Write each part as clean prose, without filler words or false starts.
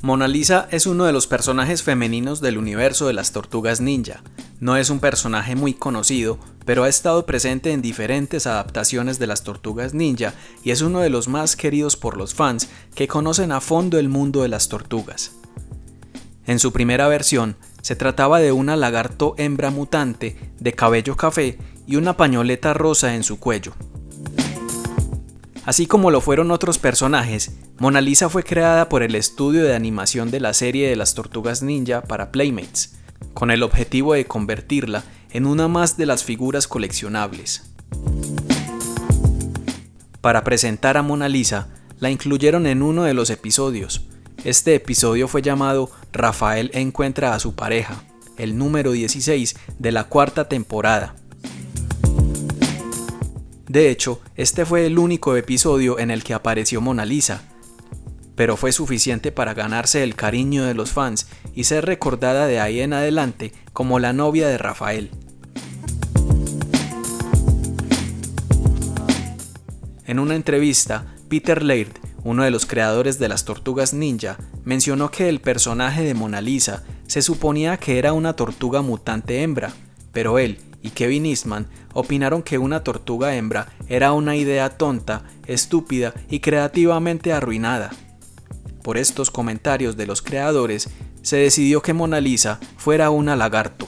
Mona Lisa es uno de los personajes femeninos del universo de las Tortugas Ninja. No es un personaje muy conocido, pero ha estado presente en diferentes adaptaciones de las Tortugas Ninja y es uno de los más queridos por los fans que conocen a fondo el mundo de las tortugas. En su primera versión, se trataba de una lagarto hembra mutante de cabello café y una pañoleta rosa en su cuello. Así como lo fueron otros personajes, Mona Lisa fue creada por el estudio de animación de la serie de las Tortugas Ninja para Playmates, con el objetivo de convertirla en una más de las figuras coleccionables. Para presentar a Mona Lisa, la incluyeron en uno de los episodios. Este episodio fue llamado Rafael encuentra a su pareja, el número 16 de la cuarta temporada. De hecho, este fue el único episodio en el que apareció Mona Lisa, pero fue suficiente para ganarse el cariño de los fans y ser recordada de ahí en adelante como la novia de Rafael. En una entrevista, Peter Laird, uno de los creadores de las Tortugas Ninja, mencionó que el personaje de Mona Lisa se suponía que era una tortuga mutante hembra, pero él y Kevin Eastman opinaron que una tortuga hembra era una idea tonta, estúpida y creativamente arruinada. Por estos comentarios de los creadores, se decidió que Mona Lisa fuera una lagarto.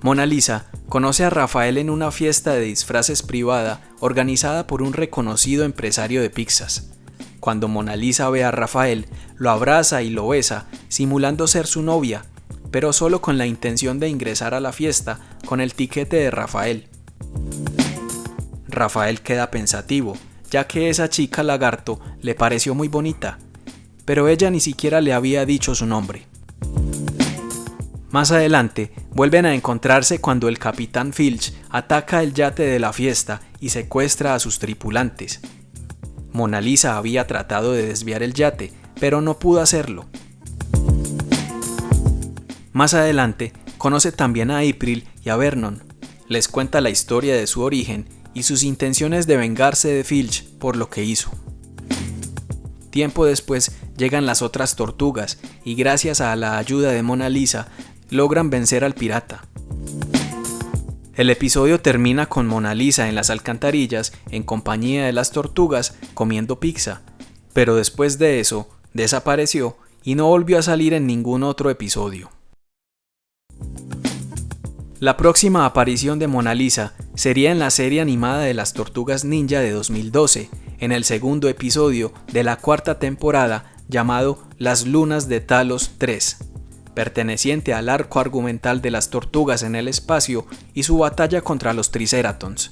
Mona Lisa conoce a Rafael en una fiesta de disfraces privada organizada por un reconocido empresario de pizzas. Cuando Mona Lisa ve a Rafael, lo abraza y lo besa, simulando ser su novia, pero solo con la intención de ingresar a la fiesta con el tiquete de Rafael. Rafael queda pensativo, ya que esa chica lagarto le pareció muy bonita, pero ella ni siquiera le había dicho su nombre. Más adelante, vuelven a encontrarse cuando el capitán Filch ataca el yate de la fiesta y secuestra a sus tripulantes. Mona Lisa había tratado de desviar el yate, pero no pudo hacerlo. Más adelante, conoce también a April y a Vernon. Les cuenta la historia de su origen y sus intenciones de vengarse de Filch por lo que hizo. Tiempo después llegan las otras tortugas y gracias a la ayuda de Mona Lisa logran vencer al pirata. El episodio termina con Mona Lisa en las alcantarillas en compañía de las tortugas comiendo pizza, pero después de eso desapareció y no volvió a salir en ningún otro episodio. La próxima aparición de Mona Lisa sería en la serie animada de las Tortugas Ninja de 2012, en el segundo episodio de la cuarta temporada llamado Las Lunas de Talos 3, perteneciente al arco argumental de las tortugas en el espacio y su batalla contra los Triceratons.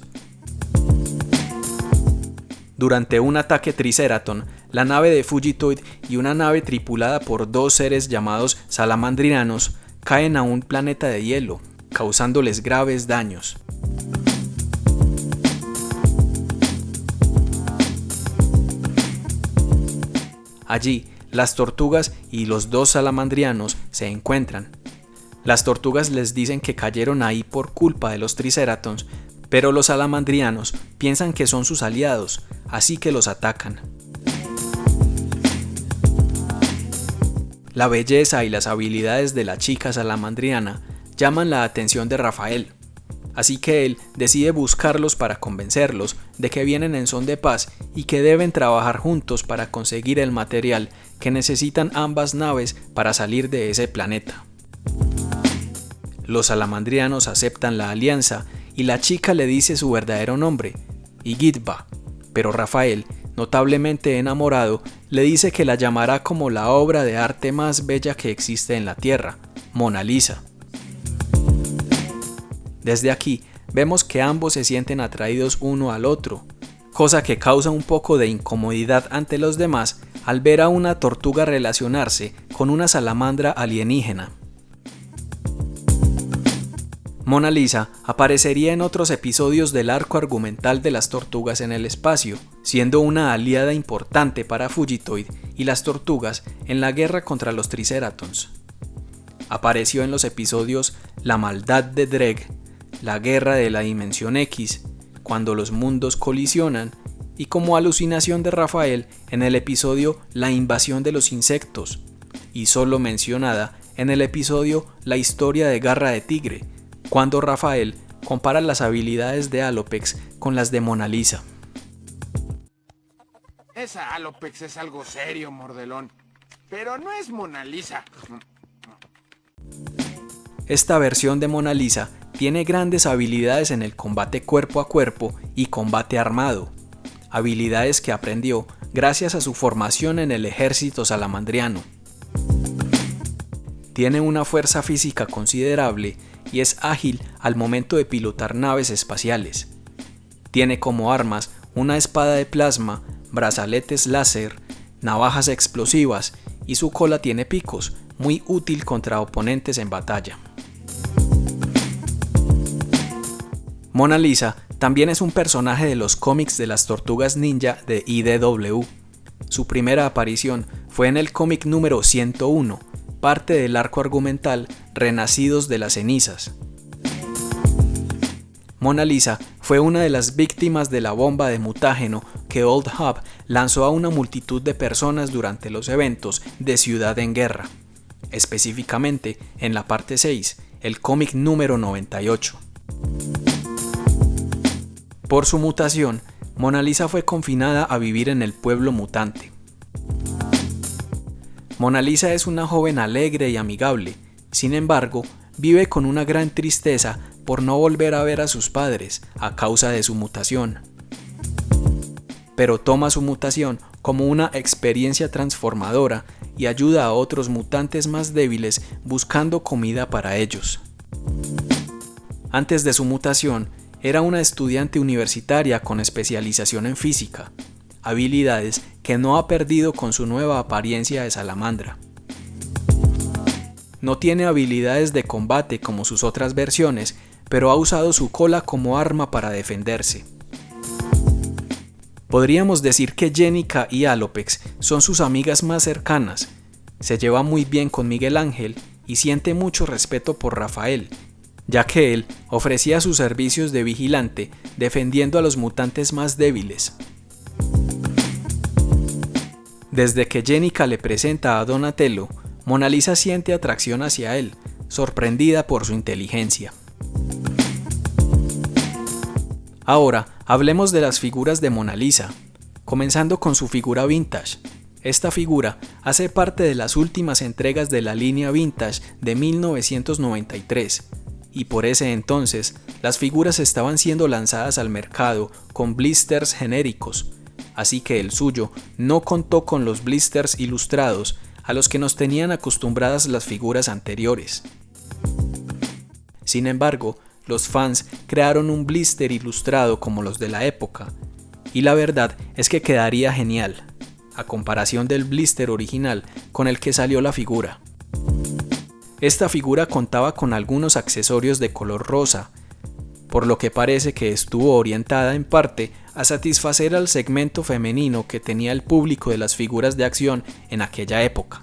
Durante un ataque Triceraton, la nave de Fugitoid y una nave tripulada por dos seres llamados salamandrianos caen a un planeta de hielo, causándoles graves daños. Allí, las tortugas y los dos salamandrianos se encuentran. Las tortugas les dicen que cayeron ahí por culpa de los Triceratons, pero los salamandrianos piensan que son sus aliados, así que los atacan. La belleza y las habilidades de la chica salamandriana llaman la atención de Rafael, así que él decide buscarlos para convencerlos de que vienen en son de paz y que deben trabajar juntos para conseguir el material que necesitan ambas naves para salir de ese planeta. Los salamandrianos aceptan la alianza y la chica le dice su verdadero nombre, Igitba, pero Rafael, notablemente enamorado, le dice que la llamará como la obra de arte más bella que existe en la Tierra, Mona Lisa. Desde aquí, vemos que ambos se sienten atraídos uno al otro, cosa que causa un poco de incomodidad ante los demás al ver a una tortuga relacionarse con una salamandra alienígena. Mona Lisa aparecería en otros episodios del arco argumental de las tortugas en el espacio, siendo una aliada importante para Fugitoid y las tortugas en la guerra contra los Triceratons. Apareció en los episodios La maldad de Dreg, La guerra de la Dimensión X, Cuando los mundos colisionan y como alucinación de Rafael en el episodio La invasión de los insectos, y solo mencionada en el episodio La historia de Garra de Tigre, cuando Rafael compara las habilidades de Alopex con las de Mona Lisa. Esa Alopex es algo serio, mordelón, pero no es Mona Lisa. Esta versión de Mona Lisa tiene grandes habilidades en el combate cuerpo a cuerpo y combate armado, habilidades que aprendió gracias a su formación en el ejército salamandriano. Tiene una fuerza física considerable y es ágil al momento de pilotar naves espaciales. Tiene como armas una espada de plasma, brazaletes láser, navajas explosivas y su cola tiene picos, muy útil contra oponentes en batalla. Mona Lisa también es un personaje de los cómics de las Tortugas Ninja de IDW. Su primera aparición fue en el cómic número 101, parte del arco argumental Renacidos de las cenizas. Mona Lisa fue una de las víctimas de la bomba de mutágeno que Old Hub lanzó a una multitud de personas durante los eventos de Ciudad en Guerra, específicamente en la parte 6, el cómic número 98. Por su mutación, Mona Lisa fue confinada a vivir en el pueblo mutante. Mona Lisa es una joven alegre y amigable, sin embargo, vive con una gran tristeza por no volver a ver a sus padres a causa de su mutación. Pero toma su mutación como una experiencia transformadora y ayuda a otros mutantes más débiles buscando comida para ellos. Antes de su mutación, era una estudiante universitaria con especialización en física, habilidades que no ha perdido con su nueva apariencia de salamandra. No tiene habilidades de combate como sus otras versiones, pero ha usado su cola como arma para defenderse. Podríamos decir que Jennika y Alopex son sus amigas más cercanas. Se lleva muy bien con Miguel Ángel y siente mucho respeto por Rafael, ya que él ofrecía sus servicios de vigilante defendiendo a los mutantes más débiles. Desde que Jennika le presenta a Donatello, Mona Lisa siente atracción hacia él, sorprendida por su inteligencia. Ahora hablemos de las figuras de Mona Lisa, comenzando con su figura vintage. Esta figura hace parte de las últimas entregas de la línea vintage de 1993, y por ese entonces las figuras estaban siendo lanzadas al mercado con blisters genéricos, así que el suyo no contó con los blisters ilustrados a los que nos tenían acostumbradas las figuras anteriores. Sin embargo, los fans crearon un blister ilustrado como los de la época, y la verdad es que quedaría genial, a comparación del blister original con el que salió la figura. Esta figura contaba con algunos accesorios de color rosa, por lo que parece que estuvo orientada en parte a satisfacer al segmento femenino que tenía el público de las figuras de acción en aquella época.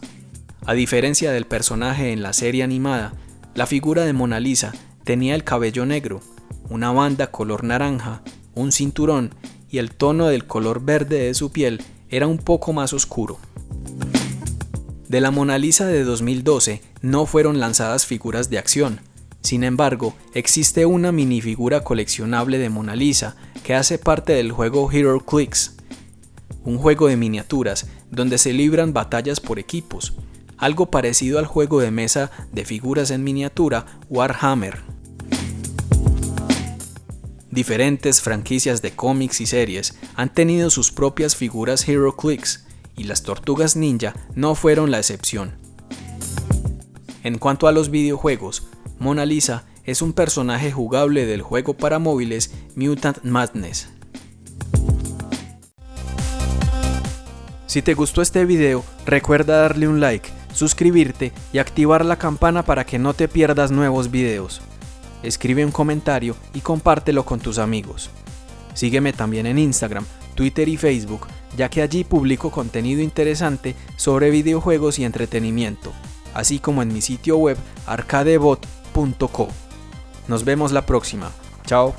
A diferencia del personaje en la serie animada, la figura de Mona Lisa tenía el cabello negro, una banda color naranja, un cinturón y el tono del color verde de su piel era un poco más oscuro. De la Mona Lisa de 2012 no fueron lanzadas figuras de acción. Sin embargo, existe una minifigura coleccionable de Mona Lisa que hace parte del juego HeroClix, un juego de miniaturas donde se libran batallas por equipos, algo parecido al juego de mesa de figuras en miniatura Warhammer. Diferentes franquicias de cómics y series han tenido sus propias figuras HeroClix, y las Tortugas Ninja no fueron la excepción. En cuanto a los videojuegos, Mona Lisa es un personaje jugable del juego para móviles Mutant Madness. Si te gustó este video, recuerda darle un like, suscribirte y activar la campana para que no te pierdas nuevos videos. Escribe un comentario y compártelo con tus amigos. Sígueme también en Instagram, Twitter y Facebook, ya que allí publico contenido interesante sobre videojuegos y entretenimiento, así como en mi sitio web arcadebot.co. Nos vemos la próxima. Chao.